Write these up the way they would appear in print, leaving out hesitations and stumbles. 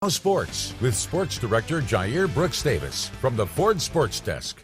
Now sports with Sports Director Jair Brooks Davis from the Ford Sports Desk.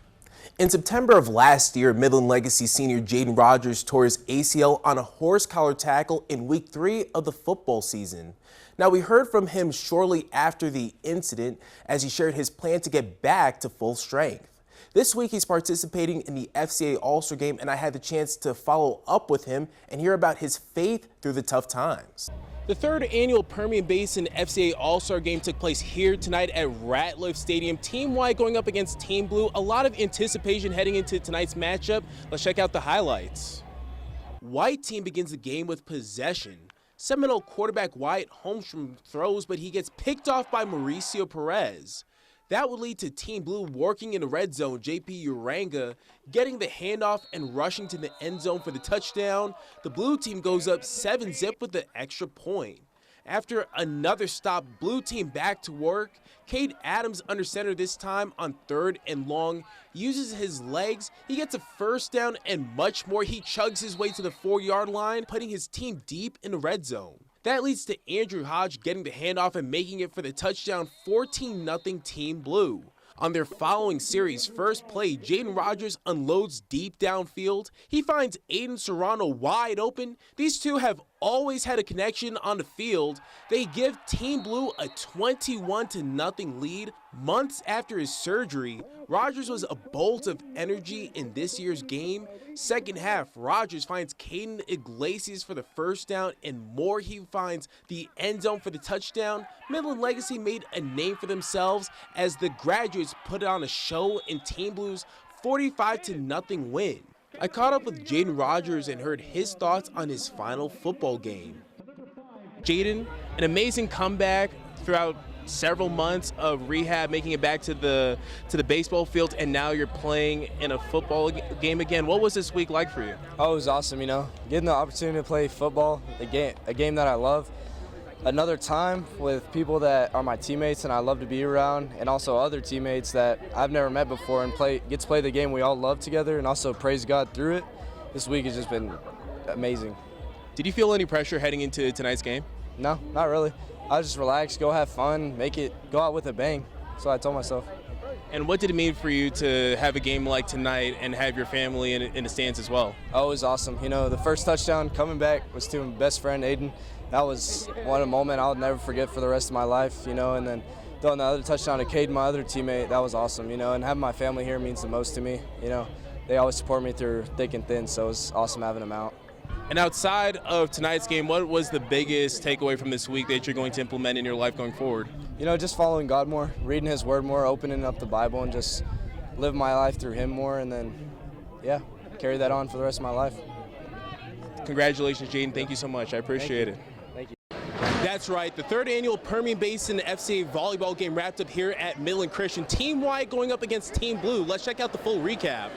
In September of last year, Midland Legacy senior Jaden Rogers tore his ACL on a horse collar tackle in week 3 of the football season. Now, we heard from him shortly after the incident as he shared his plan to get back to full strength. This week, he's participating in the FCA All-Star Game, and I had the chance to follow up with him and hear about his faith through the tough times. The third annual Permian Basin FCA All-Star Game took place here tonight at Ratliff Stadium. Team White going up against Team Blue. A lot of anticipation heading into tonight's matchup. Let's check out the highlights. White team begins the game with possession. Seminole quarterback Wyatt Holmstrom throws, but he gets picked off by Mauricio Perez. That would lead to Team Blue working in the red zone, JP Uranga getting the handoff and rushing to the end zone for the touchdown. The blue team goes up 7-zip with the extra point. After another stop, blue team back to work. Cade Adams under center this time on 3rd and long. Uses his legs. He gets a first down and much more. He chugs his way to the 4-yard line, putting his team deep in the red zone. That leads to Andrew Hodge getting the handoff and making it for the touchdown, 14-0 Team Blue. On their following series, first play, Jaden Rogers unloads deep downfield. He finds Aiden Serrano wide open. These two have always had a connection on the field. They give Team Blue a 21-0 lead. Months after his surgery, Rogers was a bolt of energy in this year's game. Second half, Rogers finds Caden Iglesias for the first down and more. He finds the end zone for the touchdown. Midland Legacy made a name for themselves as the graduates put on a show in Team Blue's 45-0 win. I caught up with Jaden Rogers and heard his thoughts on his final football game. Jaden, an amazing comeback throughout several months of rehab, making it back to the baseball field, and now you're playing in a football game again. What was this week like for you? Oh, it was awesome, getting the opportunity to play football, a game that I love. Another time with people that are my teammates and I love to be around, and also other teammates that I've never met before, and get to play the game we all love together and also praise God through it. This week has just been amazing. Did you feel any pressure heading into tonight's game? No, not really. I was just relaxed, go have fun, go out with a bang. So I told myself. And what did it mean for you to have a game like tonight and have your family in the stands as well? Oh, it was awesome. The first touchdown coming back was to my best friend, Aiden. That was a moment I'll never forget for the rest of my life, and then throwing the other touchdown to Cade, my other teammate, that was awesome, and having my family here means the most to me. They always support me through thick and thin, so it was awesome having them out. And outside of tonight's game, what was the biggest takeaway from this week that you're going to implement in your life going forward? Just following God more, reading His Word more, opening up the Bible, and just live my life through Him more, and then, carry that on for the rest of my life. Congratulations, Jaden. Thank you so much. I appreciate it. Thank you. That's right. The third annual Permian Basin FCA volleyball game wrapped up here at Midland Christian. Team White going up against Team Blue. Let's check out the full recap.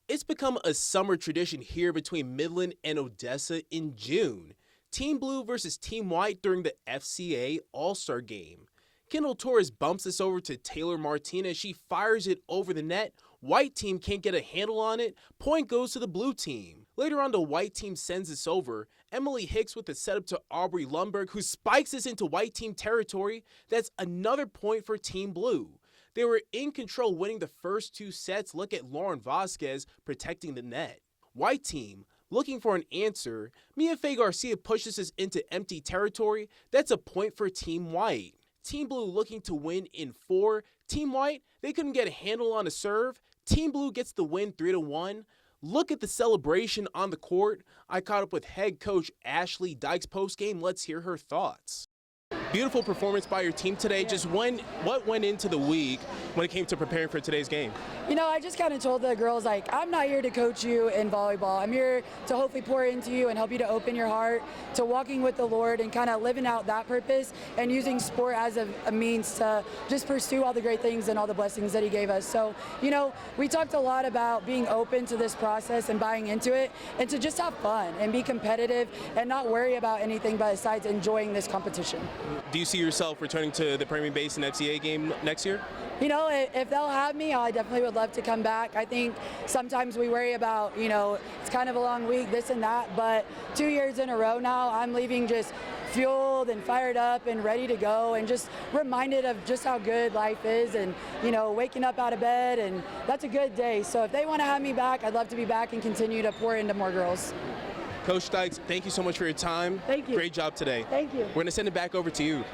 It's become a summer tradition here between Midland and Odessa in June. Team Blue versus Team White during the FCA All-Star Game. Kendall Torres bumps this over to Taylor Martinez. She fires it over the net. White team can't get a handle on it. Point goes to the blue team. Later on, the white team sends this over. Emily Hicks with the setup to Aubrey Lundberg, who spikes this into white team territory. That's another point for Team Blue. They were in control, winning the first 2 sets. Look at Lauren Vasquez protecting the net. White team looking for an answer. Mia Faye Garcia pushes this into empty territory. That's a point for Team White. Team Blue looking to win in 4. Team White, they couldn't get a handle on a serve. Team Blue gets the win 3-1. Look at the celebration on the court. I caught up with head coach Ashley Dykes post-game. Let's hear her thoughts. Beautiful performance by your team today. Just what went into the week when it came to preparing for today's game? I just kind of told the girls, I'm not here to coach you in volleyball. I'm here to hopefully pour into you and help you to open your heart to walking with the Lord and kind of living out that purpose and using sport as a means to just pursue all the great things and all the blessings that He gave us. So, we talked a lot about being open to this process and buying into it and to just have fun and be competitive and not worry about anything besides enjoying this competition. Do you see yourself returning to the Permian Basin FCA game next year? If they'll have me, I definitely would love to come back. I think sometimes we worry about, it's kind of a long week, this and that, but 2 years in a row now, I'm leaving just fueled and fired up and ready to go, and just reminded of just how good life is, and waking up out of bed, and that's a good day. So if they want to have me back, I'd love to be back and continue to pour into more girls. Coach Dykes, thank you so much for your time. Thank you. Great job today. Thank you. We're going to send it back over to you.